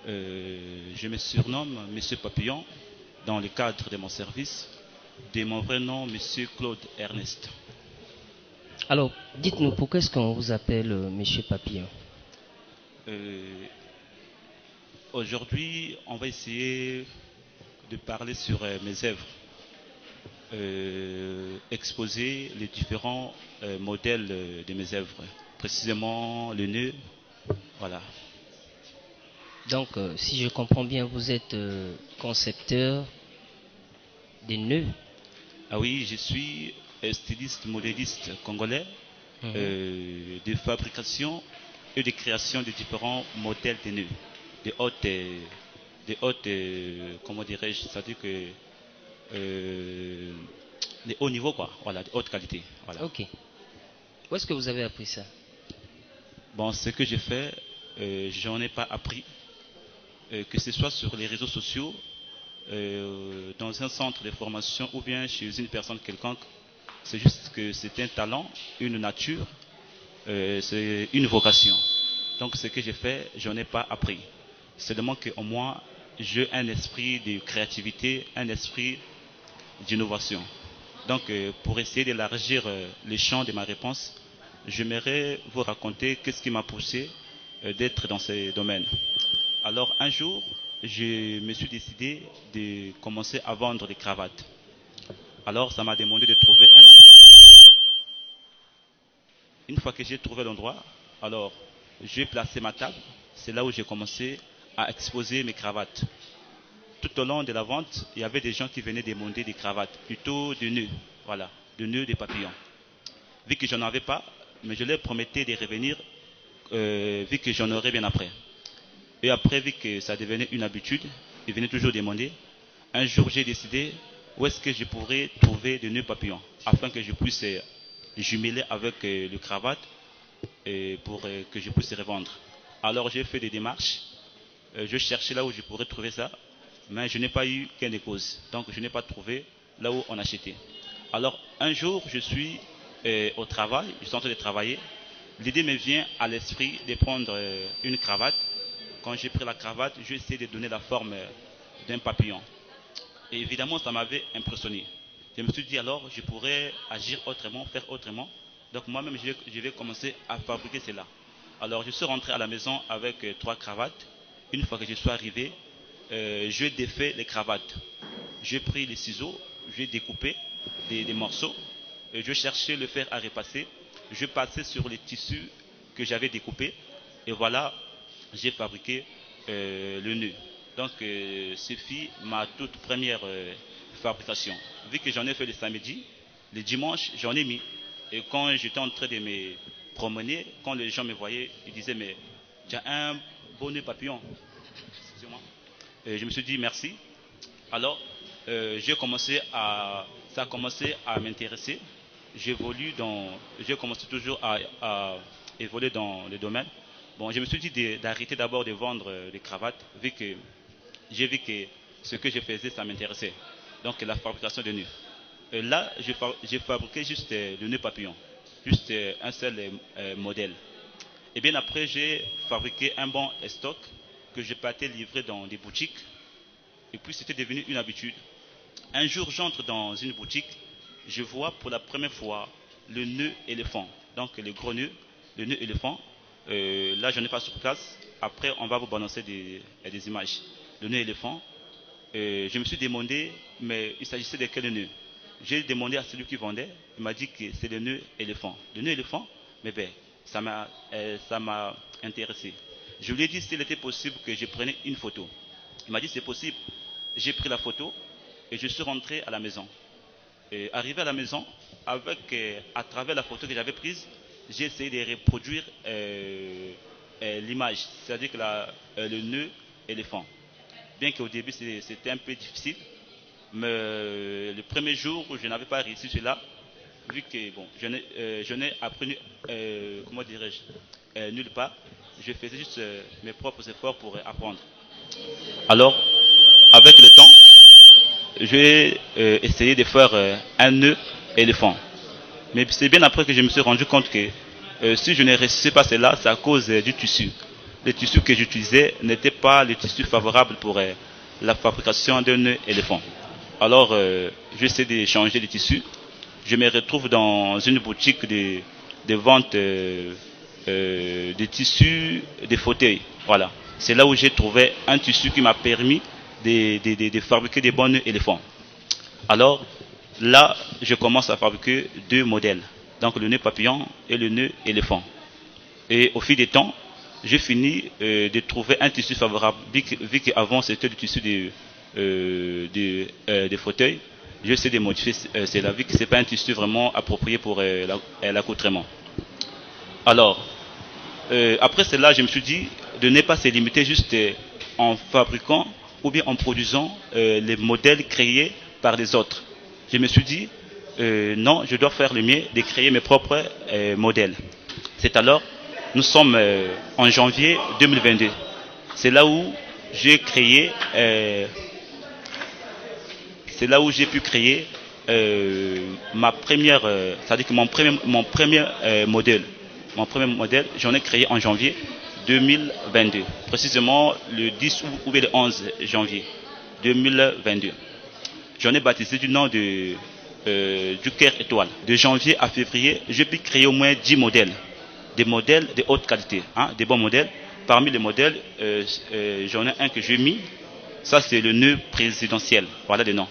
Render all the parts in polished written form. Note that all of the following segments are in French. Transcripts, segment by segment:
Je me surnomme Monsieur Papillon dans le cadre de mon service, de mon vrai nom, Monsieur Claude Ernest. Alors, dites-nous, pourquoi est-ce qu'on vous appelle Monsieur Papillon? Aujourd'hui, on va essayer de parler sur mes œuvres, exposer les différents modèles de mes œuvres, précisément le nœud, voilà. Donc, si je comprends bien, vous êtes concepteur des nœuds. Ah oui, je suis styliste, modéliste congolais Mhm. de fabrication et de création de différents modèles de nœuds, comment dirais-je, c'est-à-dire que de haut niveau, quoi, voilà, de haute qualité, voilà. Ok. Où est-ce que vous avez appris ça? Bon, ce que j'ai fait, j'en ai pas appris, que ce soit sur les réseaux sociaux, dans un centre de formation ou bien chez une personne quelconque. C'est juste que c'est un talent, une nature, c'est une vocation. Donc ce que j'ai fait, j'en ai pas appris. Seulement qu'au moins, j'ai un esprit de créativité, un esprit d'innovation. Donc pour essayer d'élargir les champs de ma réponse, j'aimerais vous raconter qu'est-ce qui m'a poussé d'être dans ces domaines. Alors un jour, je me suis décidé de commencer à vendre des cravates. Alors ça m'a demandé de trouver un endroit. Une fois que j'ai trouvé l'endroit, alors j'ai placé ma table. C'est là où j'ai commencé à exposer mes cravates. Tout au long de la vente, il y avait des gens qui venaient demander des cravates, plutôt de nœuds, voilà, de nœuds de papillons. Vu que j'en avais pas, mais je leur promettais de revenir, vu que j'en aurais bien après. Et après, vu que ça devenait une habitude, ils venaient toujours demander. Un jour, j'ai décidé où est-ce que je pourrais trouver de nœuds papillons, afin que je puisse jumeler avec le cravate pour que je puisse les revendre. Alors j'ai fait des démarches, je cherchais là où je pourrais trouver ça, mais je n'ai pas eu gain de cause. Donc je n'ai pas trouvé là où on achetait. Alors un jour, je suis au travail, je suis en train de travailler. L'idée me vient à l'esprit de prendre une cravate. Quand j'ai pris la cravate, j'ai essayé de donner la forme d'un papillon. Et évidemment, ça m'avait impressionné. Je me suis dit alors, je pourrais agir autrement, faire autrement. Donc moi-même, je vais commencer à fabriquer cela. Alors je suis rentré à la maison avec 3 cravates. Une fois que je suis arrivé, je défais les cravates. J'ai pris les ciseaux, j'ai découpé des morceaux. Je cherchais le fer à repasser. Je passais sur les tissus que j'avais découpés. Et voilà, j'ai fabriqué le nœud. Donc, ce fut ma toute première fabrication. Vu que j'en ai fait le samedi, le dimanche, j'en ai mis. Et quand j'étais en train de me promener, quand les gens me voyaient, ils disaient, mais tu as un beau nœud papillon. Excusez-moi. Et je me suis dit, merci. Alors, ça a commencé à m'intéresser. J'ai commencé toujours à évoluer dans le domaine. Bon, je me suis dit d'arrêter d'abord de vendre des cravates, vu que j'ai vu que ce que je faisais, ça m'intéressait. Donc la fabrication de nœuds. Là, j'ai fabriqué juste le nœud papillon, juste un seul modèle. Et bien après, j'ai fabriqué un bon stock que je partais livrer dans des boutiques. Et puis c'était devenu une habitude. Un jour, j'entre dans une boutique, je vois pour la première fois le nœud éléphant. Donc le gros nœud, le nœud éléphant. Là, je n'ai pas sur place. Après, on va vous balancer des images. Le nœud éléphant. Je me suis demandé, mais il s'agissait de quel nœud? J'ai demandé à celui qui vendait. Il m'a dit que c'est le nœud éléphant. Le nœud éléphant, mais ben, ça m'a intéressé. Je lui ai dit s'il était possible que je prenne une photo. Il m'a dit c'est possible. J'ai pris la photo et je suis rentré à la maison. Et arrivé à la maison, à travers la photo que j'avais prise, j'ai essayé de reproduire l'image, c'est-à-dire que le nœud éléphant. Bien qu'au début c'était un peu difficile, mais le premier jour où je n'avais pas réussi cela, vu que bon, je n'ai appris, comment dirais-je, nulle part, je faisais juste mes propres efforts pour apprendre. Alors, avec le temps, j'ai essayé de faire un nœud éléphant. Mais c'est bien après que je me suis rendu compte que si je ne réussissais pas cela, c'est à cause du tissu. les tissus que j'utilisais n'étaient pas les tissus favorables pour la fabrication d'un nœud éléphant. Alors, j'essaie de changer les tissus. Je me retrouve dans une boutique de vente de tissus, de fauteuils. Voilà. C'est là où j'ai trouvé un tissu qui m'a permis de fabriquer des bons nœuds éléphants. Alors, là, je commence à fabriquer deux modèles. Donc, le nœud papillon et le nœud éléphant. Et au fil des temps, j'ai fini de trouver un tissu favorable. Vu qu'avant, c'était le tissu des fauteuils, j'essaie de modifier cela, vu que ce n'est pas un tissu vraiment approprié pour l'accoutrement. Alors, après cela, je me suis dit de ne pas se limiter juste en fabriquant ou bien en produisant les modèles créés par les autres. Je me suis dit, non, je dois faire le mien de créer mes propres modèles. C'est alors, nous sommes en janvier 2022. C'est là où j'ai créé, c'est là où j'ai pu créer ma première, c'est-à-dire que mon premier modèle. Mon premier modèle, j'en ai créé en janvier 2022. Précisément le 10 ou le 11 janvier 2022. J'en ai baptisé du nom du cœur étoile. De janvier à février, j'ai pu créer au moins 10 modèles. Des modèles de haute qualité, hein, des bons modèles. Parmi les modèles, j'en ai un que j'ai mis. Ça, c'est le nœud présidentiel. Voilà le nom.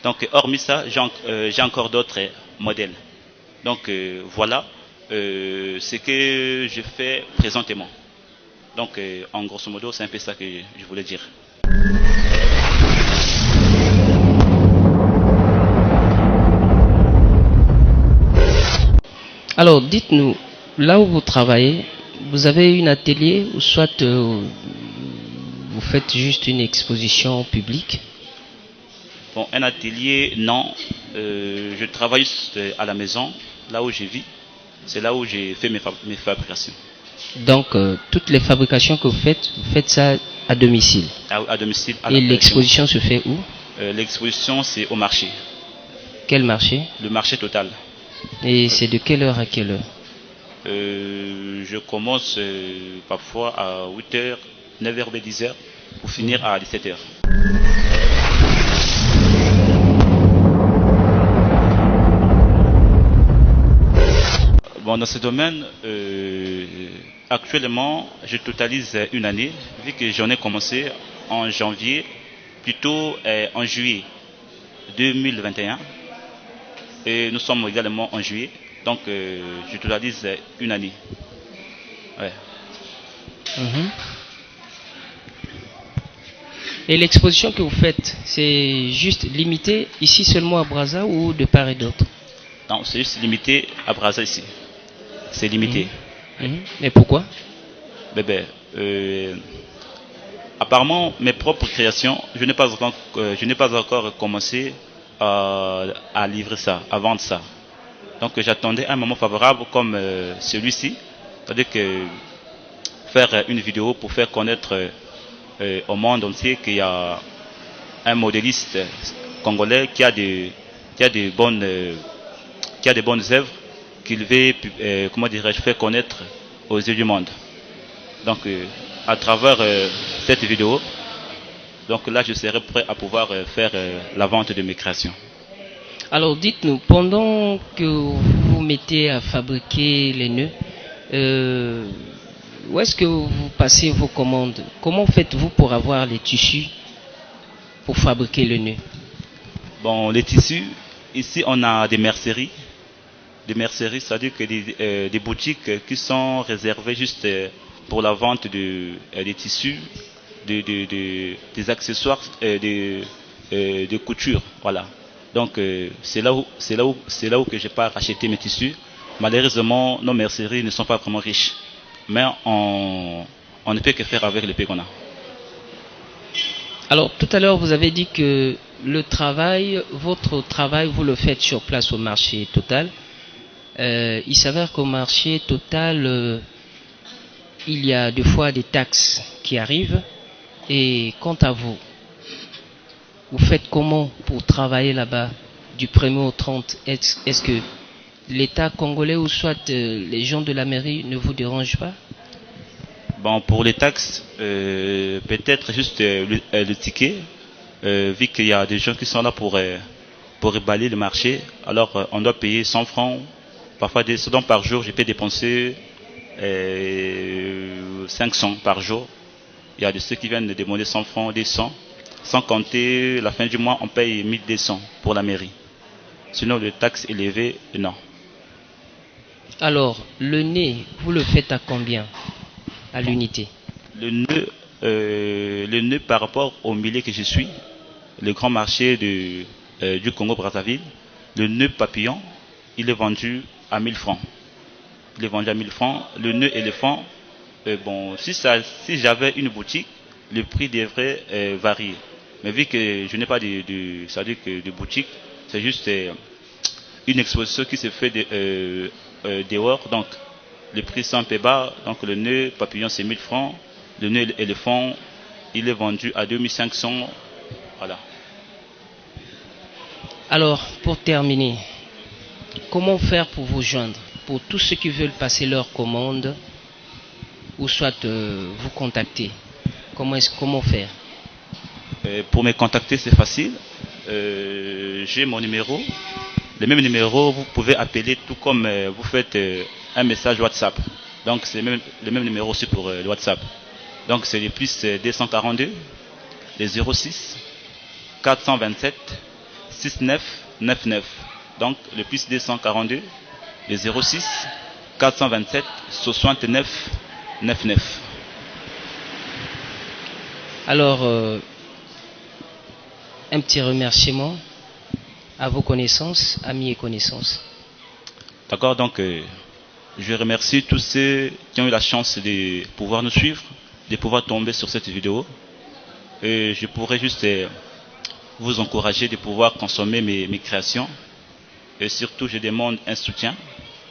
Donc, hormis ça, j'ai encore d'autres modèles. Donc, voilà ce que je fais présentement. Donc, en grosso modo, c'est un peu ça que je voulais dire. Alors, dites-nous, là où vous travaillez, vous avez un atelier ou soit vous faites juste une exposition publique? Bon, un atelier, non. Je travaille à la maison, là où je vis. C'est là où j'ai fait mes fabrications. Donc, toutes les fabrications que vous faites ça à domicile? À domicile. Et l'exposition se fait où? L'exposition, c'est au marché. Quel marché? Le marché total. Et c'est de quelle heure à quelle heure? Je commence parfois à 8h, 9h ou 10h pour finir à 17h. Bon, dans ce domaine, actuellement, je totalise une année, vu que j'en ai commencé en janvier, plutôt en juillet 2021. Et nous sommes également en juillet, donc je totalise une année. Ouais. Et l'exposition que vous faites, c'est juste limité ici seulement à Brazza ou de part et d'autre? Non, c'est juste limité à Brazza ici. C'est limité. Mais pourquoi? Apparemment, mes propres créations, je n'ai pas encore commencé à livrer ça, à vendre ça. Donc j'attendais un moment favorable comme celui-ci, c'est-à-dire que faire une vidéo pour faire connaître au monde entier qu'il y a un modéliste congolais qui a des bonnes œuvres qu'il veut, comment dirais-je, faire connaître aux yeux du monde. Donc à travers cette vidéo, donc là je serai prêt à pouvoir faire la vente de mes créations. Alors dites-nous, pendant que vous mettez à fabriquer les nœuds, où est-ce que vous passez vos commandes? Comment faites-vous pour avoir les tissus pour fabriquer le nœud? Bon, les tissus, ici on a des merceries. Des merceries, c'est-à-dire que des boutiques qui sont réservées juste pour la vente des tissus, des accessoires, de couture, voilà. Donc c'est là où que j'ai pas racheté mes tissus. Malheureusement, nos merceries ne sont pas vraiment riches, mais on ne peut que faire avec le peu qu'on a. Alors tout à l'heure vous avez dit que votre travail, vous le faites sur place au marché total. Il s'avère qu'au marché total, il y a des fois des taxes qui arrivent. Et quant à vous, vous faites comment pour travailler là-bas du 1er au 30? Est-ce que l'État congolais ou soit les gens de la mairie ne vous dérangent pas? Bon, pour les taxes, peut-être juste le ticket, vu qu'il y a des gens qui sont là pour balayer le marché, alors on doit payer 100 francs, parfois donc par jour, je peux dépenser 500 par jour. Il y a de ceux qui viennent de demander 100 francs, des 100, sans compter la fin du mois, on paye 1200 pour la mairie. Sinon, les taxes élevées, non. Alors, le nez, vous le faites à combien à l'unité? Le nœud par rapport au millier que je suis, le grand marché du Congo-Brazzaville, le nœud papillon, il est vendu à 1000 francs. Il est vendu à 1000 francs. Le nœud éléphant, bon, si j'avais une boutique, le prix devrait varier. Mais vu que je n'ai pas de boutique, c'est juste une exposition qui se fait dehors, donc les prix sont un peu bas. Donc le nœud papillon c'est 1000 francs, le nœud éléphant il est vendu à 2500. Voilà. Alors, pour terminer, comment faire pour vous joindre? Pour tous ceux qui veulent passer leur commande ou soit vous contacter, comment faire? Pour me contacter c'est facile. J'ai mon numéro. Le même numéro, vous pouvez appeler tout comme vous faites un message WhatsApp. Donc c'est le même numéro aussi pour le WhatsApp. Donc c'est le plus 242, les 06 427 6999. Donc le plus 242, les 06 427 69 99. Alors, un petit remerciement à vos connaissances, amis et connaissances. D'accord, donc je remercie tous ceux qui ont eu la chance de pouvoir nous suivre, de pouvoir tomber sur cette vidéo. Et je pourrais juste vous encourager de pouvoir consommer mes créations. Et surtout, je demande un soutien.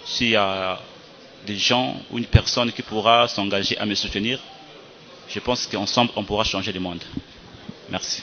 S'il y a des gens ou une personne qui pourra s'engager à me soutenir, je pense qu'ensemble, on pourra changer le monde. Merci.